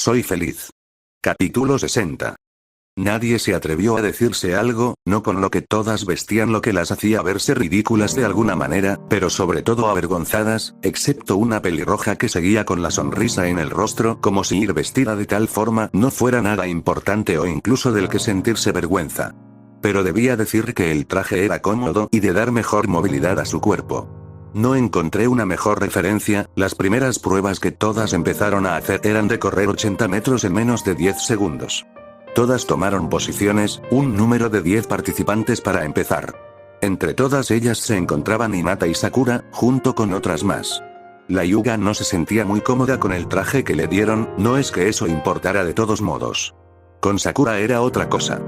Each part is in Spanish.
Soy feliz. Capítulo 60. Nadie se atrevió a decirse algo, no con lo que todas vestían lo que las hacía verse ridículas de alguna manera, pero sobre todo avergonzadas, excepto una pelirroja que seguía con la sonrisa en el rostro como si ir vestida de tal forma no fuera nada importante o incluso del que sentirse vergüenza. Pero debía decir que el traje era cómodo y de dar mejor movilidad a su cuerpo. No encontré una mejor referencia, las primeras pruebas que todas empezaron a hacer eran de correr 80 metros en menos de 10 segundos. Todas tomaron posiciones, un número de 10 participantes para empezar. Entre todas ellas se encontraban Hinata y Sakura, junto con otras más. La Hyuga no se sentía muy cómoda con el traje que le dieron, no es que eso importara de todos modos. Con Sakura era otra cosa.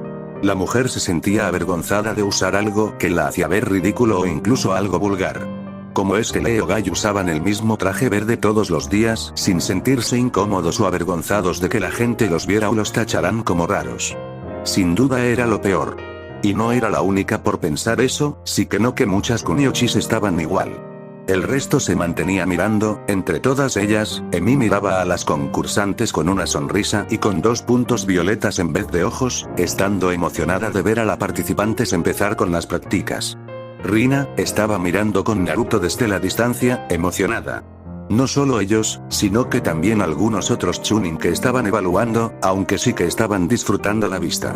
La mujer se sentía avergonzada de usar algo que la hacía ver ridículo o incluso algo vulgar. ¿Cómo es que Leo Gai usaban el mismo traje verde todos los días sin sentirse incómodos o avergonzados de que la gente los viera o los tacharan como raros? Sin duda era lo peor. Y no era la única por pensar eso, sí que no que muchas kunoichis estaban igual. El resto se mantenía mirando, entre todas ellas, Emi miraba a las concursantes con una sonrisa y con 2 puntos violetas en vez de ojos, estando emocionada de ver a las participantes empezar con las prácticas. Rina estaba mirando con Naruto desde la distancia, emocionada. No solo ellos, sino que también algunos otros chunin que estaban evaluando, aunque sí que estaban disfrutando la vista.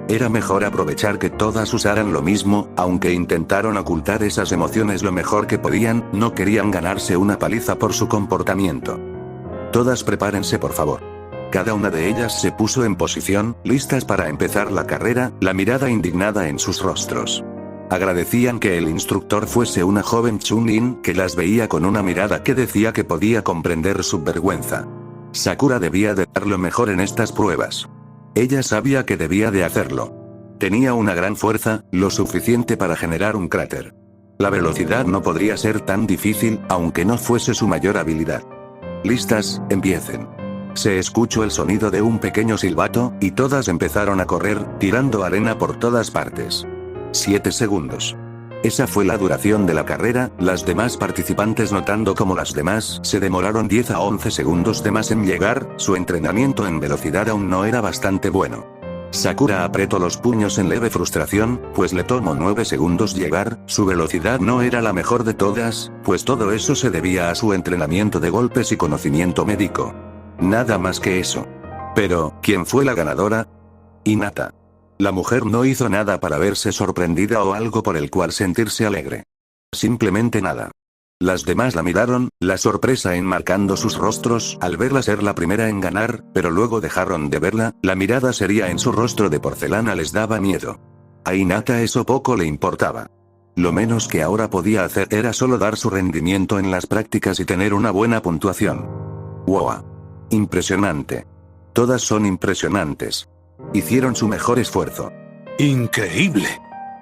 Era mejor aprovechar que todas usaran lo mismo, aunque intentaron ocultar esas emociones lo mejor que podían, no querían ganarse una paliza por su comportamiento. Todas prepárense por favor. Cada una de ellas se puso en posición, listas para empezar la carrera, la mirada indignada en sus rostros. Agradecían que el instructor fuese una joven chunin que las veía con una mirada que decía que podía comprender su vergüenza. Sakura debía de dar lo mejor en estas pruebas. Ella sabía que debía de hacerlo. Tenía una gran fuerza, lo suficiente para generar un cráter. La velocidad no podría ser tan difícil, aunque no fuese su mayor habilidad. Listas, empiecen. Se escuchó el sonido de un pequeño silbato, y todas empezaron a correr, tirando arena por todas partes. 7 segundos. Esa fue la duración de la carrera, las demás participantes notando como las demás se demoraron 10 a 11 segundos de más en llegar, su entrenamiento en velocidad aún no era bastante bueno. Sakura apretó los puños en leve frustración, pues le tomó 9 segundos llegar, su velocidad no era la mejor de todas, pues todo eso se debía a su entrenamiento de golpes y conocimiento médico. Nada más que eso. Pero, ¿quién fue la ganadora? Hinata. La mujer no hizo nada para verse sorprendida o algo por el cual sentirse alegre. Simplemente nada. Las demás la miraron, la sorpresa enmarcando sus rostros al verla ser la primera en ganar, pero luego dejaron de verla, la mirada seria en su rostro de porcelana les daba miedo. A Hinata eso poco le importaba. Lo menos que ahora podía hacer era solo dar su rendimiento en las prácticas y tener una buena puntuación. ¡Wow! Impresionante. Todas son impresionantes. Hicieron su mejor esfuerzo. ¡Increíble!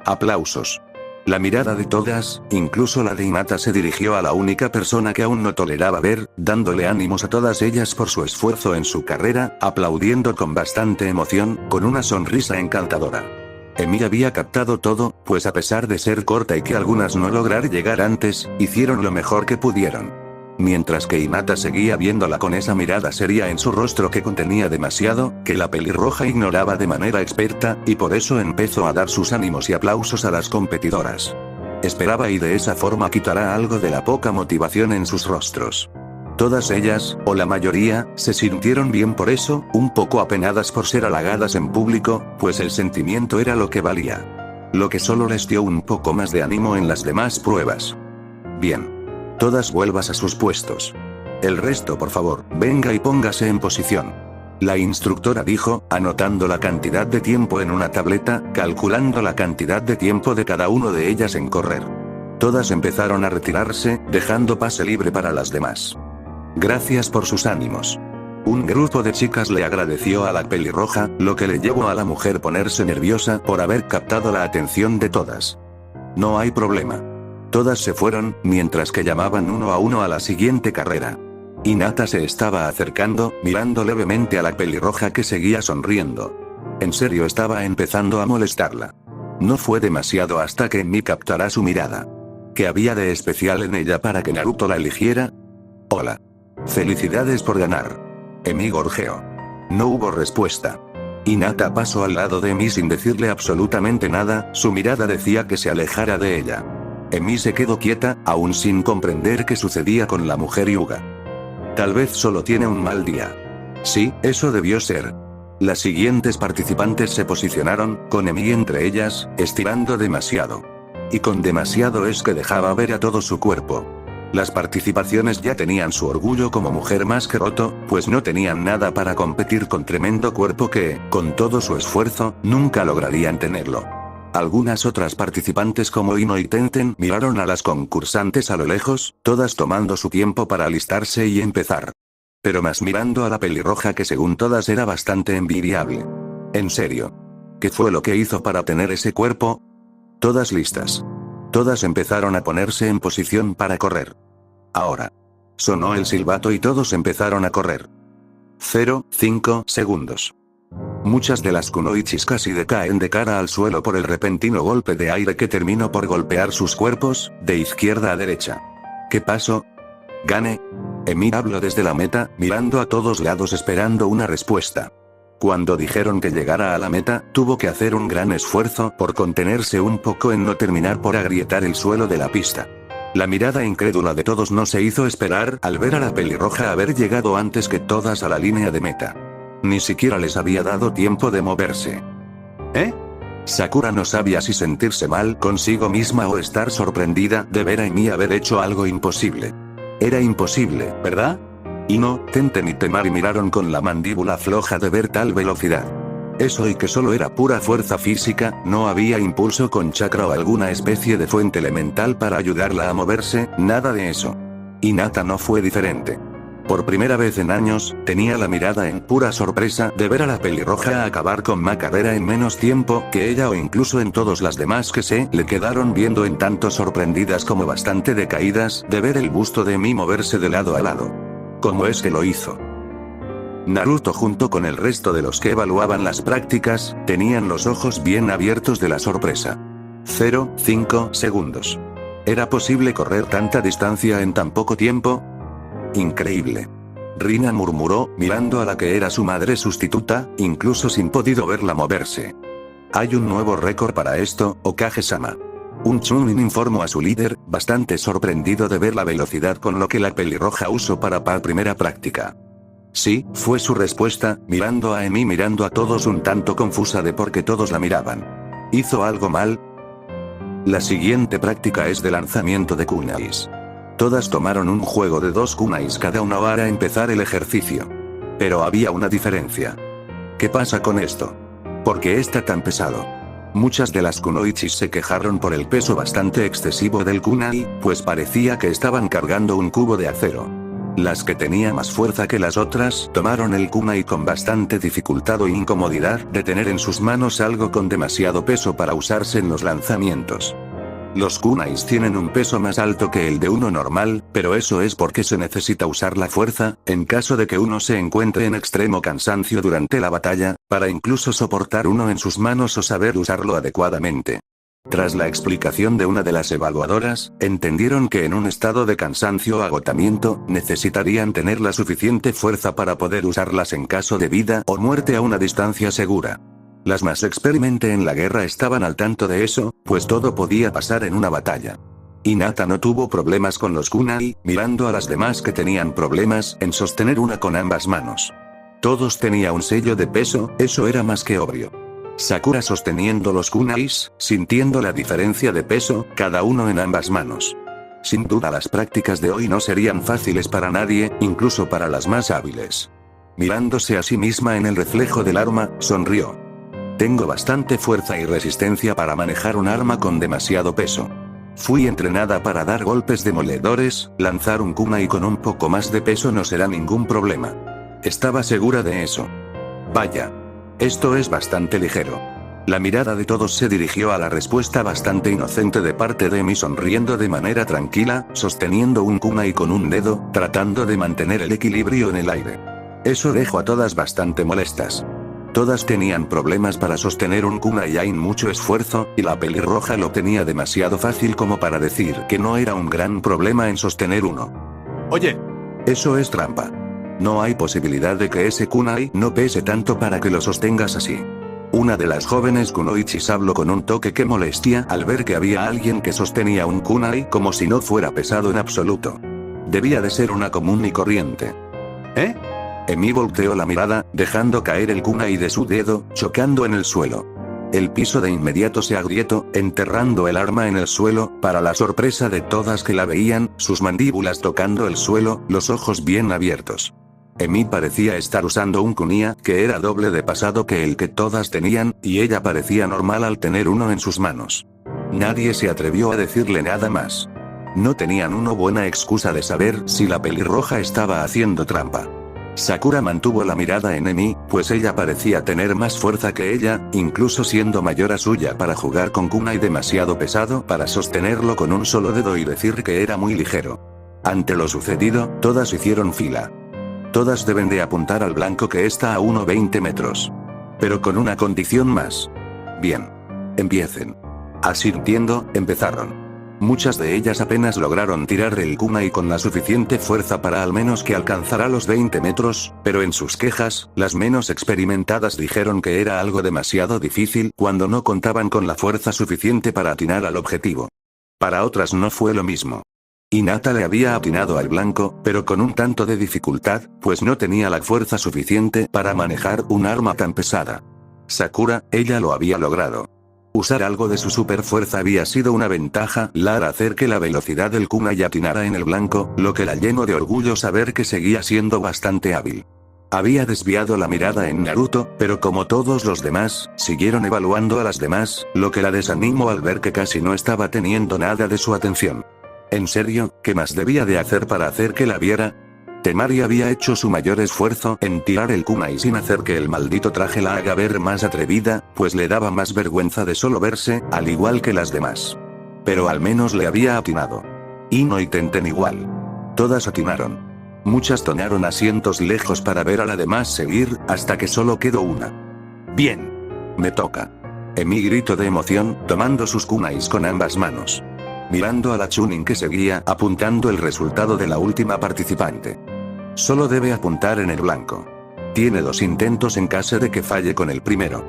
Aplausos. La mirada de todas, incluso la de Hinata, se dirigió a la única persona que aún no toleraba ver, dándole ánimos a todas ellas por su esfuerzo en su carrera, aplaudiendo con bastante emoción, con una sonrisa encantadora. Emi había captado todo, pues a pesar de ser corta y que algunas no lograr llegar antes, hicieron lo mejor que pudieron. Mientras que Hinata seguía viéndola con esa mirada seria en su rostro que contenía demasiado, que la pelirroja ignoraba de manera experta, y por eso empezó a dar sus ánimos y aplausos a las competidoras. Esperaba y de esa forma quitará algo de la poca motivación en sus rostros. Todas ellas, o la mayoría, se sintieron bien por eso, un poco apenadas por ser halagadas en público, pues el sentimiento era lo que valía. Lo que solo les dio un poco más de ánimo en las demás pruebas. Bien. Todas vuelvas a sus puestos. El resto por favor, venga y póngase en posición. La instructora dijo, anotando la cantidad de tiempo en una tableta, calculando la cantidad de tiempo de cada uno de ellas en correr. Todas empezaron a retirarse, dejando pase libre para las demás. Gracias por sus ánimos. Un grupo de chicas le agradeció a la pelirroja, lo que le llevó a la mujer ponerse nerviosa por haber captado la atención de todas. No hay problema. Todas se fueron, mientras que llamaban uno a uno a la siguiente carrera. Hinata se estaba acercando, mirando levemente a la pelirroja que seguía sonriendo. En serio estaba empezando a molestarla. No fue demasiado hasta que Emi captara su mirada. ¿Qué había de especial en ella para que Naruto la eligiera? Hola. Felicidades por ganar. Emi gorjeó. No hubo respuesta. Hinata pasó al lado de Emi sin decirle absolutamente nada, su mirada decía que se alejara de ella. Emi se quedó quieta, aún sin comprender qué sucedía con la mujer Hyuga. Tal vez solo tiene un mal día. Sí, eso debió ser. Las siguientes participantes se posicionaron, con Emi entre ellas, estirando demasiado. Y con demasiado es que dejaba ver a todo su cuerpo. Las participaciones ya tenían su orgullo como mujer más que roto, pues no tenían nada para competir con tremendo cuerpo que, con todo su esfuerzo, nunca lograrían tenerlo. Algunas otras participantes como Ino y Tenten miraron a las concursantes a lo lejos, todas tomando su tiempo para alistarse y empezar. Pero más mirando a la pelirroja que según todas era bastante envidiable. En serio. ¿Qué fue lo que hizo para tener ese cuerpo? Todas listas. Todas empezaron a ponerse en posición para correr. Ahora. Sonó el silbato y todos empezaron a correr. 0,5 segundos. Muchas de las kunoichis casi decaen de cara al suelo por el repentino golpe de aire que terminó por golpear sus cuerpos, de izquierda a derecha. ¿Qué pasó? ¿Gané? Emi habló desde la meta, mirando a todos lados esperando una respuesta. Cuando dijeron que llegara a la meta, tuvo que hacer un gran esfuerzo por contenerse un poco en no terminar por agrietar el suelo de la pista. La mirada incrédula de todos no se hizo esperar al ver a la pelirroja haber llegado antes que todas a la línea de meta. Ni siquiera les había dado tiempo de moverse. ¿Eh? Sakura no sabía si sentirse mal consigo misma o estar sorprendida de ver a Emi haber hecho algo imposible. Era imposible, ¿verdad? Ino, Tenten y Temari miraron con la mandíbula floja de ver tal velocidad. Eso y que solo era pura fuerza física, no había impulso con chakra o alguna especie de fuente elemental para ayudarla a moverse, nada de eso. Hinata no fue diferente. Por primera vez en años, tenía la mirada en pura sorpresa de ver a la pelirroja acabar con más carrera en menos tiempo que ella o incluso en todas las demás que se le quedaron viendo en tanto sorprendidas como bastante decaídas de ver el busto de Emi moverse de lado a lado. ¿Cómo es que lo hizo? Naruto junto con el resto de los que evaluaban las prácticas, tenían los ojos bien abiertos de la sorpresa. 0,5 segundos. ¿Era posible correr tanta distancia en tan poco tiempo? Increíble. Rina murmuró, mirando a la que era su madre sustituta, incluso sin podido verla moverse. Hay un nuevo récord para esto, Okage-sama. Un Chunin informó a su líder, bastante sorprendido de ver la velocidad con lo que la pelirroja usó para primera práctica. Sí, fue su respuesta, mirando a Emi mirando a todos un tanto confusa de por qué todos la miraban. ¿Hizo algo mal? La siguiente práctica es de lanzamiento de kunais. Todas tomaron un juego de 2 kunais cada una para empezar el ejercicio. Pero había una diferencia. ¿Qué pasa con esto? ¿Por qué está tan pesado? Muchas de las kunoichis se quejaron por el peso bastante excesivo del kunai, pues parecía que estaban cargando un cubo de acero. Las que tenía más fuerza que las otras tomaron el kunai con bastante dificultad o incomodidad de tener en sus manos algo con demasiado peso para usarse en los lanzamientos. Los kunais tienen un peso más alto que el de uno normal, pero eso es porque se necesita usar la fuerza, en caso de que uno se encuentre en extremo cansancio durante la batalla, para incluso soportar uno en sus manos o saber usarlo adecuadamente. Tras la explicación de una de las evaluadoras, entendieron que en un estado de cansancio o agotamiento, necesitarían tener la suficiente fuerza para poder usarlas en caso de vida o muerte a una distancia segura. Las más experimente en la guerra estaban al tanto de eso, pues todo podía pasar en una batalla. Hinata no tuvo problemas con los kunai, mirando a las demás que tenían problemas en sostener una con ambas manos. Todos tenían un sello de peso, eso era más que obvio. Sakura sosteniendo los kunais, sintiendo la diferencia de peso, cada uno en ambas manos. Sin duda las prácticas de hoy no serían fáciles para nadie, incluso para las más hábiles. Mirándose a sí misma en el reflejo del arma, sonrió. Tengo bastante fuerza y resistencia para manejar un arma con demasiado peso. Fui entrenada para dar golpes demoledores, lanzar un kunai con un poco más de peso no será ningún problema. Estaba segura de eso. Vaya. Esto es bastante ligero. La mirada de todos se dirigió a la respuesta bastante inocente de parte de Emi sonriendo de manera tranquila, sosteniendo un kunai con un dedo, tratando de mantener el equilibrio en el aire. Eso dejó a todas bastante molestas. Todas tenían problemas para sostener un kunai sin mucho esfuerzo, y la pelirroja lo tenía demasiado fácil como para decir que no era un gran problema en sostener uno. Oye. Eso es trampa. No hay posibilidad de que ese kunai no pese tanto para que lo sostengas así. Una de las jóvenes kunoichis habló con un toque de molestia al ver que había alguien que sostenía un kunai como si no fuera pesado en absoluto. Debía de ser una común y corriente. ¿Eh? Emi volteó la mirada, dejando caer el kunai de su dedo, chocando en el suelo. El piso de inmediato se agrietó, enterrando el arma en el suelo, para la sorpresa de todas que la veían, sus mandíbulas tocando el suelo, los ojos bien abiertos. Emi parecía estar usando un kunai que era doble de pesado que el que todas tenían, y ella parecía normal al tener uno en sus manos. Nadie se atrevió a decirle nada más. No tenían una buena excusa de saber si la pelirroja estaba haciendo trampa. Sakura mantuvo la mirada en Emi, pues ella parecía tener más fuerza que ella, incluso siendo mayor a suya para jugar con kunai demasiado pesado para sostenerlo con un solo dedo y decir que era muy ligero. Ante lo sucedido, todas hicieron fila. Todas deben de apuntar al blanco que está a 1,20 metros. Pero con una condición más. Bien. Empiecen. Asintiendo, empezaron. Muchas de ellas apenas lograron tirar el kunai con la suficiente fuerza para al menos que alcanzara los 20 metros, pero en sus quejas, las menos experimentadas dijeron que era algo demasiado difícil cuando no contaban con la fuerza suficiente para atinar al objetivo. Para otras no fue lo mismo. Hinata le había atinado al blanco, pero con un tanto de dificultad, pues no tenía la fuerza suficiente para manejar un arma tan pesada. Sakura, ella lo había logrado. Usar algo de su super fuerza había sido una ventaja al hacer que la velocidad del kunai atinara en el blanco, lo que la llenó de orgullo saber que seguía siendo bastante hábil. Había desviado la mirada en Naruto, pero como todos los demás, siguieron evaluando a las demás, lo que la desanimó al ver que casi no estaba teniendo nada de su atención. ¿En serio? ¿Qué más debía de hacer para hacer que la viera? Temari había hecho su mayor esfuerzo en tirar el kunai sin hacer que el maldito traje la haga ver más atrevida, pues le daba más vergüenza de solo verse, al igual que las demás. Pero al menos le había atinado. Ino y Tenten igual. Todas atinaron. Muchas tomaron asientos lejos para ver a la demás seguir, hasta que solo quedó una. Bien. Me toca. Emi gritó de emoción, tomando sus kunais con ambas manos. Mirando a la Chunin que seguía apuntando el resultado de la última participante. Solo debe apuntar en el blanco. Tiene 2 intentos en caso de que falle con el primero.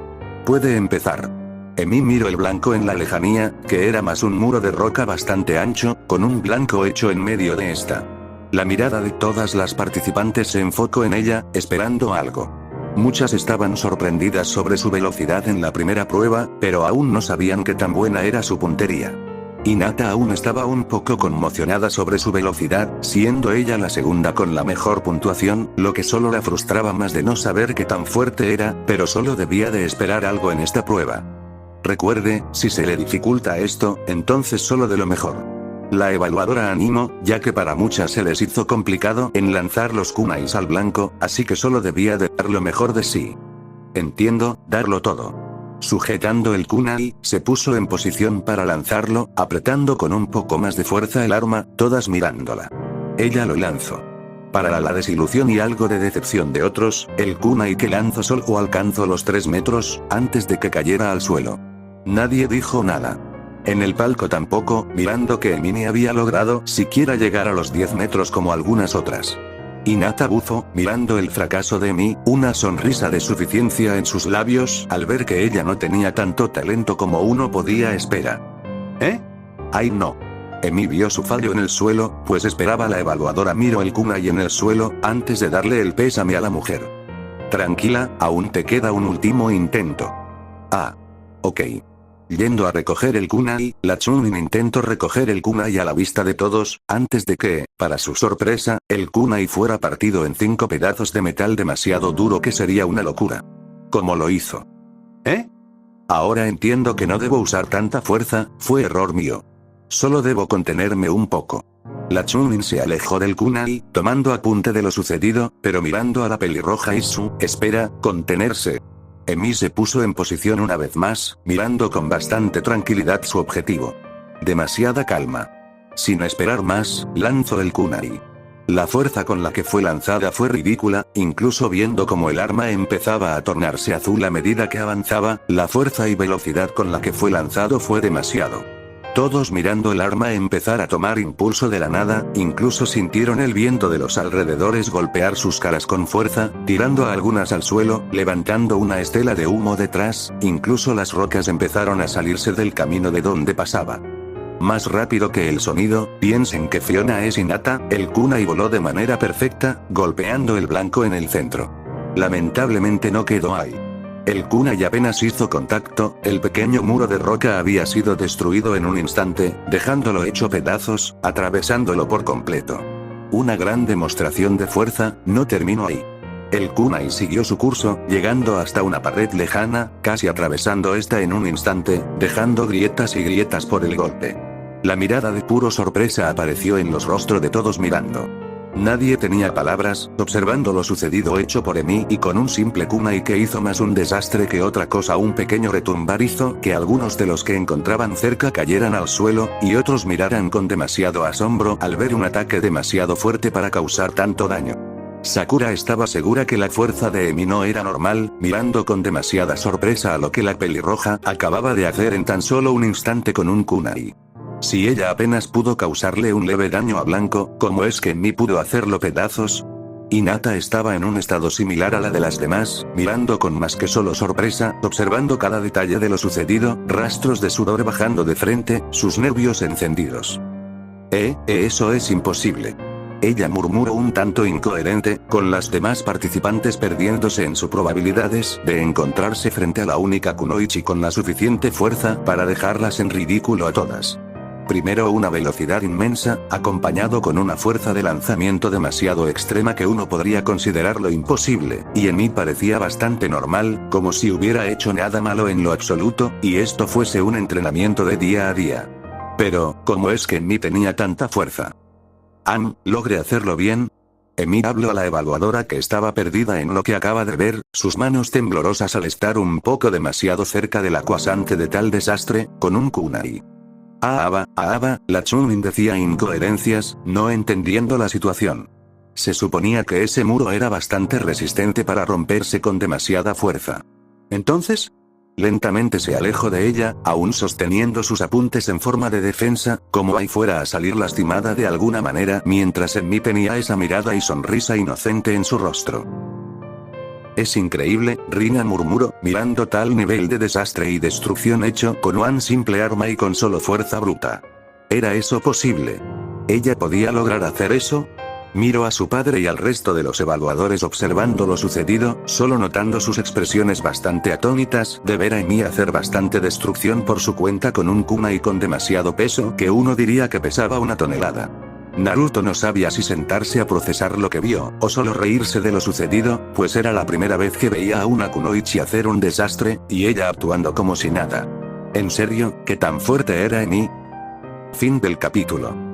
Puede empezar. Emi miró el blanco en la lejanía, que era más un muro de roca bastante ancho, con un blanco hecho en medio de esta. La mirada de todas las participantes se enfocó en ella, esperando algo. Muchas estaban sorprendidas sobre su velocidad en la primera prueba, pero aún no sabían qué tan buena era su puntería. Hinata aún estaba un poco conmocionada sobre su velocidad, siendo ella la segunda con la mejor puntuación, lo que solo la frustraba más de no saber qué tan fuerte era, pero solo debía de esperar algo en esta prueba. Recuerde, si se le dificulta esto, entonces solo de lo mejor. La evaluadora animó, ya que para muchas se les hizo complicado en lanzar los kunais al blanco, así que solo debía de dar lo mejor de sí. Entiendo, darlo todo. Sujetando el kunai, se puso en posición para lanzarlo, apretando con un poco más de fuerza el arma, todas mirándola. Ella lo lanzó. Para la desilusión y algo de decepción de otros, el kunai que lanzó solo alcanzó los 3 metros, antes de que cayera al suelo. Nadie dijo nada. En el palco tampoco, mirando que Emi había logrado siquiera llegar a los 10 metros como algunas otras. Hinata buzó, mirando el fracaso de Emi, una sonrisa de suficiencia en sus labios al ver que ella no tenía tanto talento como uno podía esperar. ¿Eh? ¡Ay no! Emi vio su fallo en el suelo, pues esperaba la evaluadora miró el kunai en el suelo, antes de darle el pésame a la mujer. Tranquila, aún te queda un último intento. Ah. Ok. Yendo a recoger el kunai, la Chunin intentó recoger el kunai a la vista de todos, antes de que, para su sorpresa, el kunai fuera partido en 5 pedazos de metal demasiado duro que sería una locura. ¿Cómo lo hizo? ¿Eh? Ahora entiendo que no debo usar tanta fuerza, fue error mío. Solo debo contenerme un poco. La Chunin se alejó del kunai, tomando apunte de lo sucedido, pero mirando a la pelirroja Isu, espera, contenerse. Emi se puso en posición una vez más, mirando con bastante tranquilidad su objetivo. Demasiada calma. Sin esperar más, lanzó el kunai. La fuerza con la que fue lanzada fue ridícula, incluso viendo cómo el arma empezaba a tornarse azul a medida que avanzaba, la fuerza y velocidad con la que fue lanzado fue demasiado. Todos mirando el arma empezar a tomar impulso de la nada, incluso sintieron el viento de los alrededores golpear sus caras con fuerza, tirando a algunas al suelo, levantando una estela de humo detrás, incluso las rocas empezaron a salirse del camino de donde pasaba. Más rápido que el sonido, piensen que Fiona es innata, el kunai voló de manera perfecta, golpeando el blanco en el centro. Lamentablemente no quedó ahí. El kunai apenas hizo contacto, el pequeño muro de roca había sido destruido en un instante, dejándolo hecho pedazos, atravesándolo por completo. Una gran demostración de fuerza, no terminó ahí. El kunai siguió su curso, llegando hasta una pared lejana, casi atravesando esta en un instante, dejando grietas y grietas por el golpe. La mirada de puro sorpresa apareció en los rostros de todos mirando. Nadie tenía palabras, observando lo sucedido hecho por Emi y con un simple kunai que hizo más un desastre que otra cosa. Un pequeño retumbar hizo que algunos de los que encontraban cerca cayeran al suelo, y otros miraran con demasiado asombro al ver un ataque demasiado fuerte para causar tanto daño. Sakura estaba segura que la fuerza de Emi no era normal, mirando con demasiada sorpresa a lo que la pelirroja acababa de hacer en tan solo un instante con un kunai. Si ella apenas pudo causarle un leve daño a Blanco, ¿cómo es que Emi pudo hacerlo pedazos? Hinata estaba en un estado similar a la de las demás, mirando con más que solo sorpresa, observando cada detalle de lo sucedido, rastros de sudor bajando de frente, sus nervios encendidos. Eso es imposible. Ella murmuró un tanto incoherente, con las demás participantes perdiéndose en sus probabilidades de encontrarse frente a la única kunoichi con la suficiente fuerza para dejarlas en ridículo a todas. Primero una velocidad inmensa, acompañado con una fuerza de lanzamiento demasiado extrema que uno podría considerarlo imposible, y en mí parecía bastante normal, como si hubiera hecho nada malo en lo absoluto, y esto fuese un entrenamiento de día a día. Pero, ¿cómo es que en mí tenía tanta fuerza? ¿Logré hacerlo bien? Emi habló a la evaluadora que estaba perdida en lo que acaba de ver, sus manos temblorosas al estar un poco demasiado cerca del acuasante de tal desastre, con un kunai. La Chunin decía incoherencias, no entendiendo la situación. Se suponía que ese muro era bastante resistente para romperse con demasiada fuerza. Entonces, lentamente se alejó de ella, aún sosteniendo sus apuntes en forma de defensa, como ahí fuera a salir lastimada de alguna manera, mientras Emi tenía esa mirada y sonrisa inocente en su rostro. Es increíble, Rina murmuró, mirando tal nivel de desastre y destrucción hecho con una simple arma y con solo fuerza bruta. ¿Era eso posible? ¿Ella podía lograr hacer eso? Miró a su padre y al resto de los evaluadores observando lo sucedido, solo notando sus expresiones bastante atónitas, de ver a Emi hacer bastante destrucción por su cuenta con un kunai con demasiado peso que uno diría que pesaba 1 tonelada. Naruto no sabía si sentarse a procesar lo que vio, o solo reírse de lo sucedido, pues era la primera vez que veía a una kunoichi hacer un desastre, y ella actuando como si nada. ¿En serio, qué tan fuerte era Emi? Fin del capítulo.